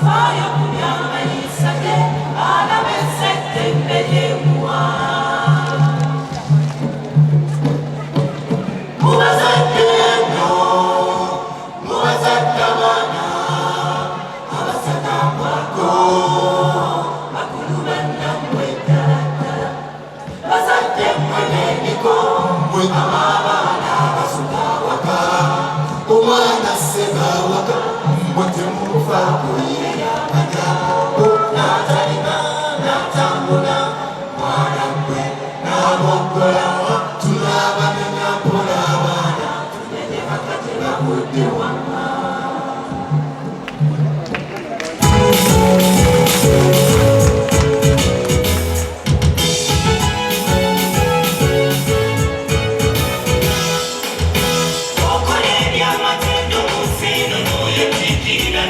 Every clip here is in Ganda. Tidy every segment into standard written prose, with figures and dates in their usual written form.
Fire! Okolerya matendo musino no yekikira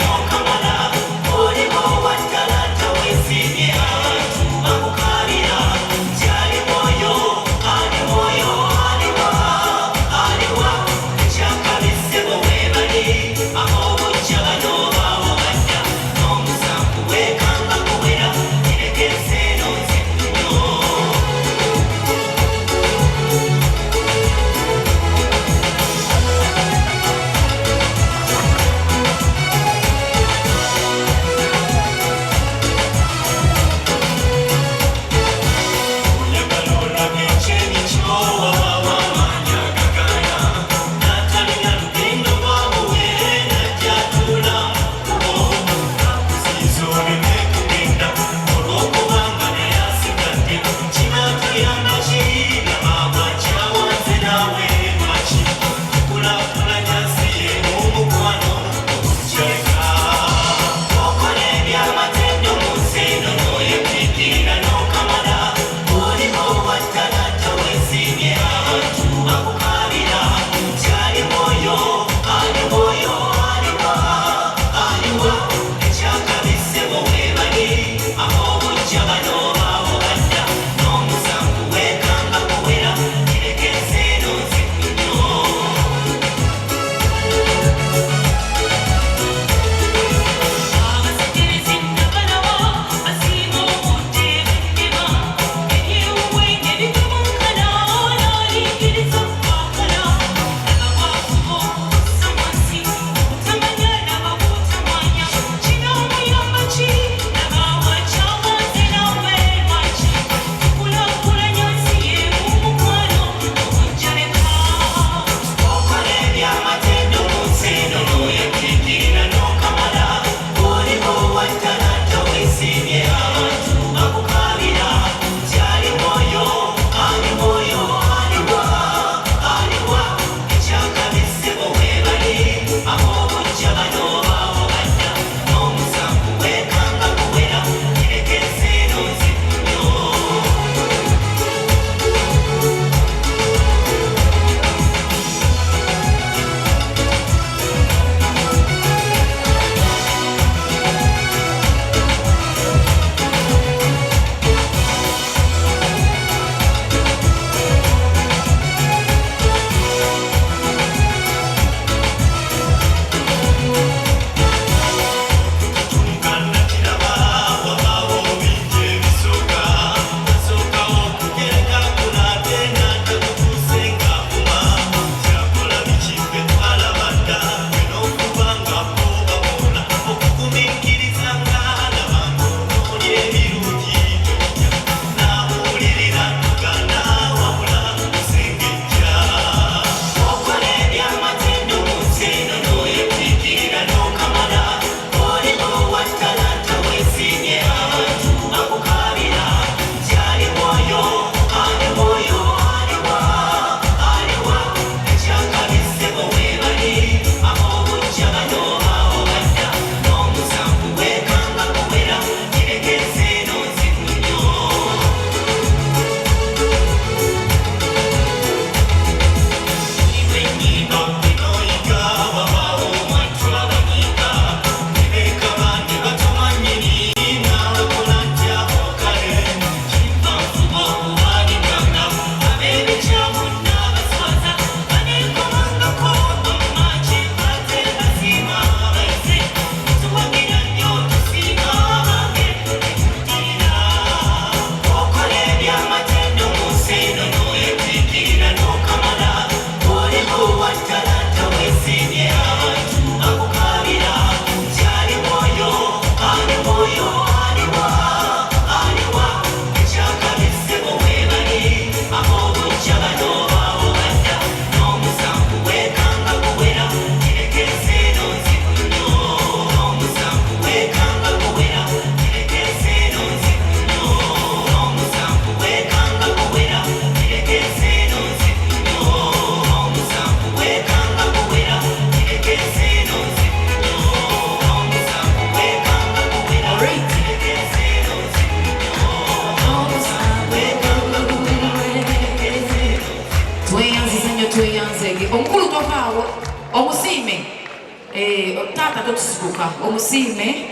taata totusituka omusiime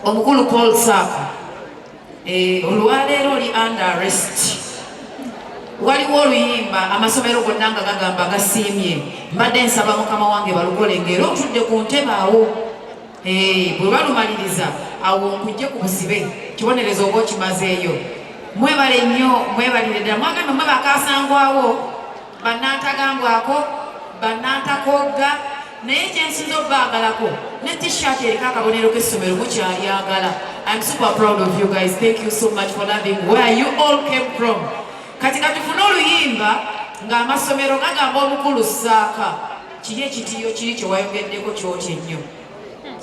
omukulu Paul Saka olwaleero oli under arrest. Waliwo oluyimba amasomero gonna nga gagamba gasiimye. Mbadde nsaba mukama wange balukole ngero otudde ku ntebe awo bwe balumaliriza awo nkujje ku busibe kibonerezo oba okimazeeyo. Mwebale nnyo mwebalire ddala mwagambe mwe bakasangwawo bannantagambwako bannantakogga naye kyensinza obbaagalako ne t-shirt eriko akabonero k'essomero mukyayagala. I'm super proud of you guys. Thank you so much for loving where you all came from. Kati katufune oluyimba ng'amasomero gagamba omukulu Saka kiri ekitiyo kiri kyewayogeddeko kyoti ennyo.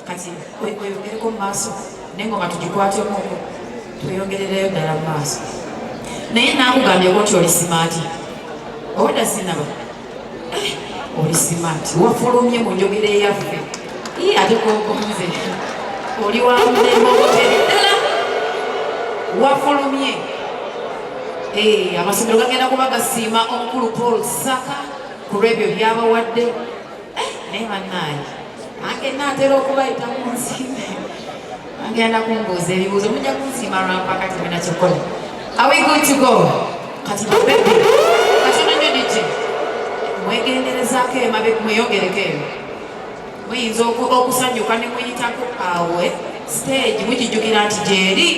Kati oyogereko mu maaso n'engoma tugikwatemu tweyongerereyo ddala mu maaso. Naye nakugambyeko nti oli simaati owedda sinaba oli simaati wafulumye mu njogera eyaffe ate kokomuze oli wamudembe obuteri ddala wafulumye. Amasomero gagenda kuba gasiima omukulu Paul Saka ku lw'ebyo byabawadde. Naye bannaaye ange naatera okubayita mu nsiime agenda kumbuuza ebibuuzo mujja kunsiima lwampaka timina kikola. Are we good to go? Kati babebe katono nnyo DJ mwegenderezaako emabe mweyongereko eyo muyinza okusanyuka ne muyitako awe stage mukijjukira nti gyeri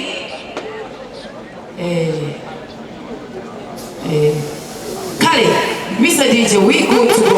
kale Mr. DJ we good to go.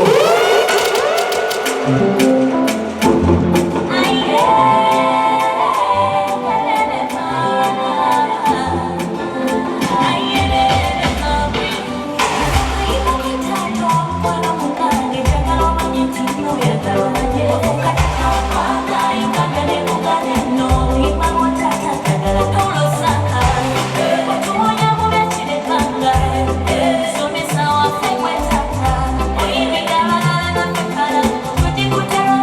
Somesa wa fe wetata, oyi bigala na fe kala, kuti kutero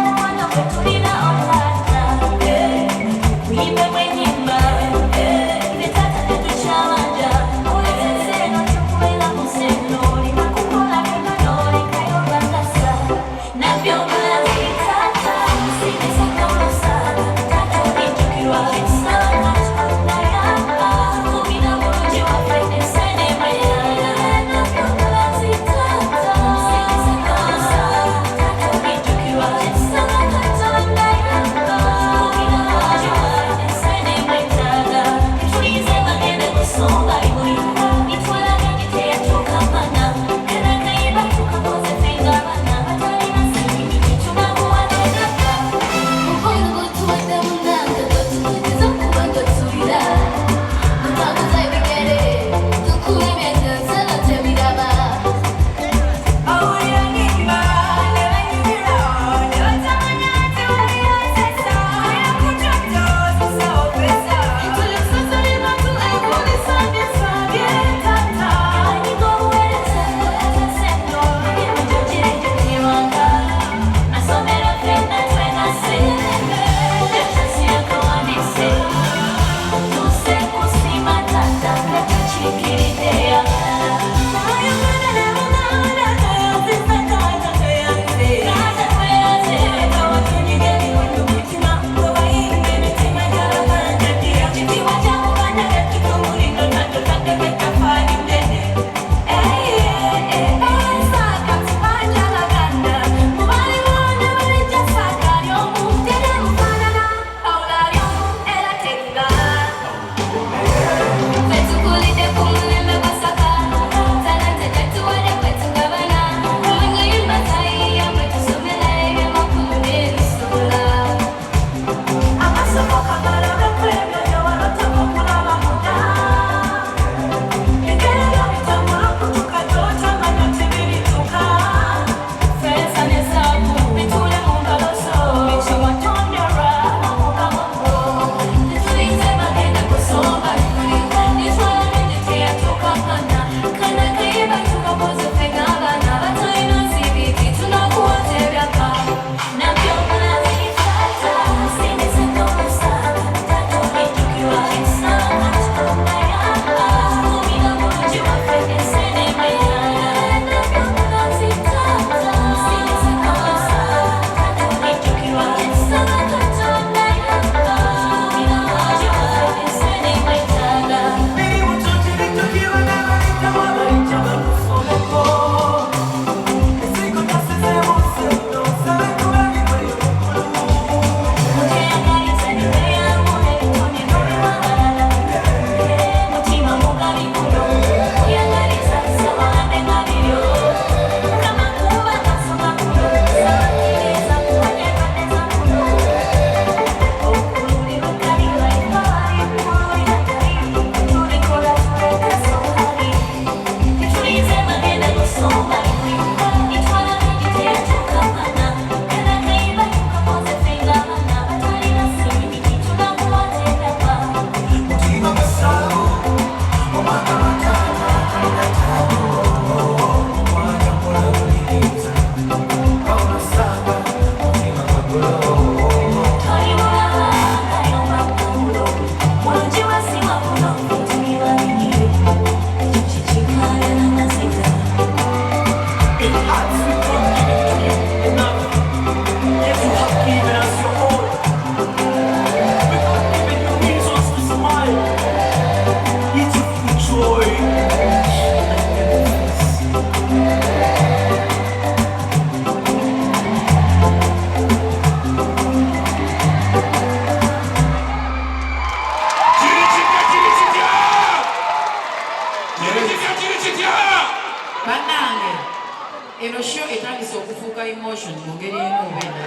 emotion mu ngeri emu benda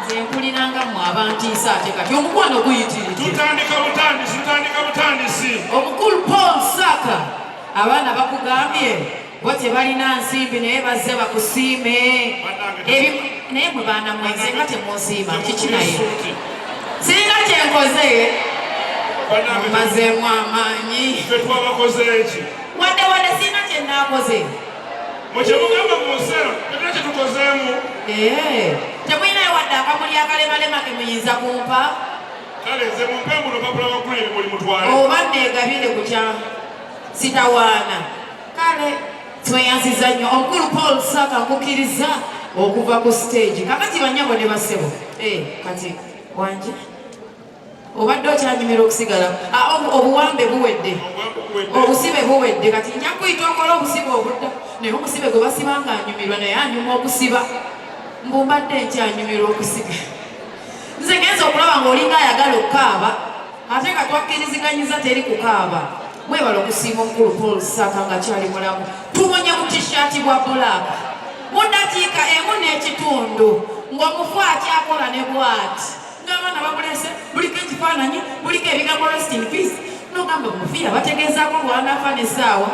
nze mpuliranga mu abantiisa ate kati omukwano guyitiridde tutandika butandisi omukulu Paul Saka abaana bakugambye bo tebalina nsimbi naye bazze bakusiime naye mwe baana mwenze nga temunsiima kiki naye sirina kyenkoze mazeemu amaanyi wadde sirina kyenaakoze mukyemugamba munsero tetuna kyetukozeemu temulinayo wadde akamuli akalemalema kemuyinza kumpa kale nze mumpe muno papula bakulire muli mutwale oba neegabire kutya sitawaana kale tweyanziza nnyo omukulu Paul Saka nkukkiriza okuva ku stage kakati banyabo ne basebo kati wanje obadde okyanyumira okusigala obuwambe buwedde obusibe buwedde kati nja kuyita okola obusibe obudda naye omusibe gwe basibanga anyumirwa naye anyuma okusiba mbumbadde nkyanyumirwa okusiga nze genza okulaba ng'olinga ayagala okukaaba ate nga twakkiriziganyiza teri kukaaba mwebala okusiima omukulu Paul Saka nga kyali mulamu tumonye mu tishaati bwa bulaaka mu ddakiika emu n'ekitundu ng'omufu akyakola ne bwati n'abaana bamulese buliko ekifaananyi buliko ebigambo rest in peace n'ogamba mufiira bategeezaako lwanaafa n'essaawa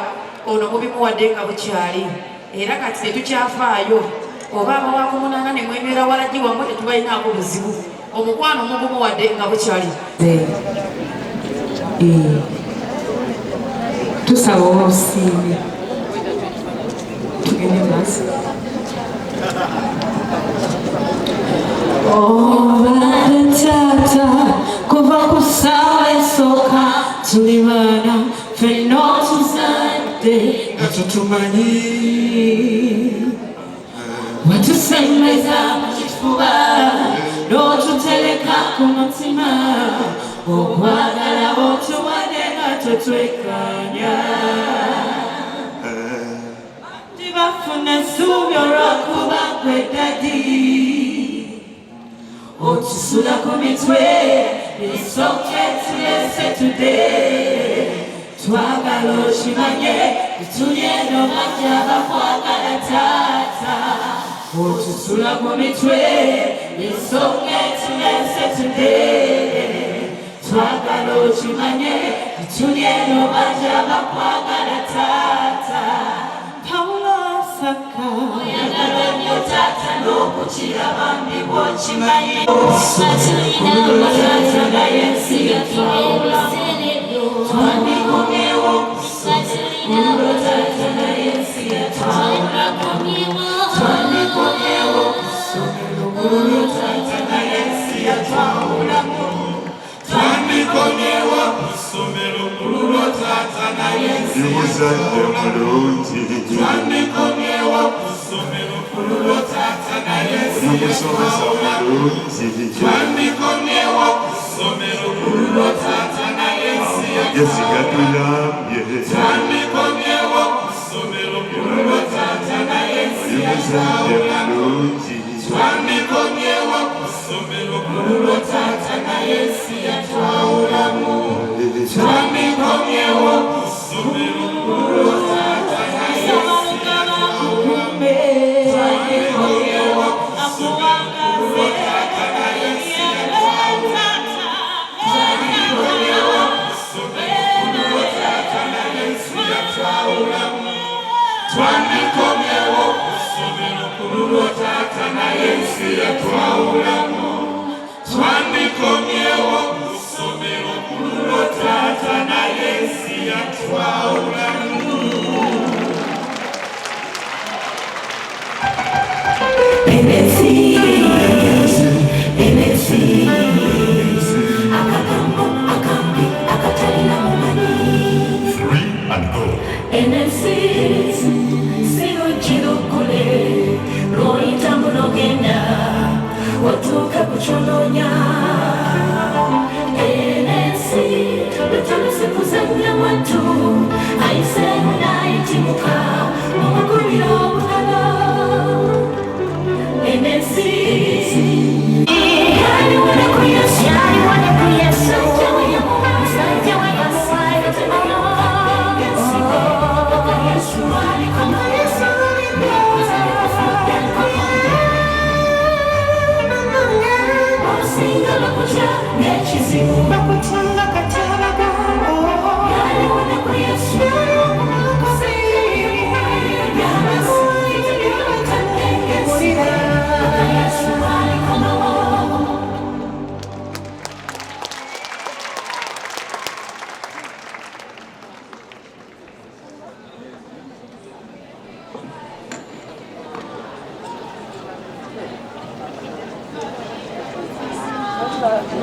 ono mubimuwadde nga bukyali era kati tetukyafaayo oba abawaakumunaana ne mwebeera walagi wammwe tetubalinaako buzibu omukwano mugumuwadde nga bukyali tusaba obusiime tugende maaso obadde taata kuva ku ssaawa esooka tuli baana ffenna otuzadde nga tutumanyi watusemeza mu kifuba n'otutereka ku mutima okwagala otuwadde nga totwekanya bafuna essuubi olw'okuba gwe ddadi otusula ku mitwe esooka etulese tudde twagala okimanye tuli eno bajja bakwagala taata otusula ku mitwe esooka etulese tudde twagala okimanye tuli eno bajja bakwagala taata Paulo Saka oyagalwa nnyo taata n'okukira bambi bw'okimanyi tulina taata naye ensi yatwawula twandikomyewo kusomero taata naye ensi yatwawula twandikomyewo kusomero kululu taata naye ensi yatwawulamu twandikomyewo kusomero kululu taata naye ensi yatwawulamu twandikomyewo kusomero kululu taata naye ensi yatwawulamu twandikomyewo kusomero kululu taata naye ensi yatwawulamu twandikomyewo kusomero kululu taata naye ensi yatwawulamu twandikomyewo kusomero kululu taata naye ensi yatwawulamu twandikomyewo kusomero kululu taata naye ensi twandikomyewo kusomero taata naye ensi twandikomyewo kusomero taata naye ensi yatwawulamu twandikomyewo kusomero kululu taata naye ensi yatwawulamu twandikomyewo kusomero kululu taata naye ensi yatwawulamu akagambo akambi akatalina mumanyi sinukirukule lwoyitamu nogenda watuuka kucononya ensi lutaluse kuzanya watu aise ensi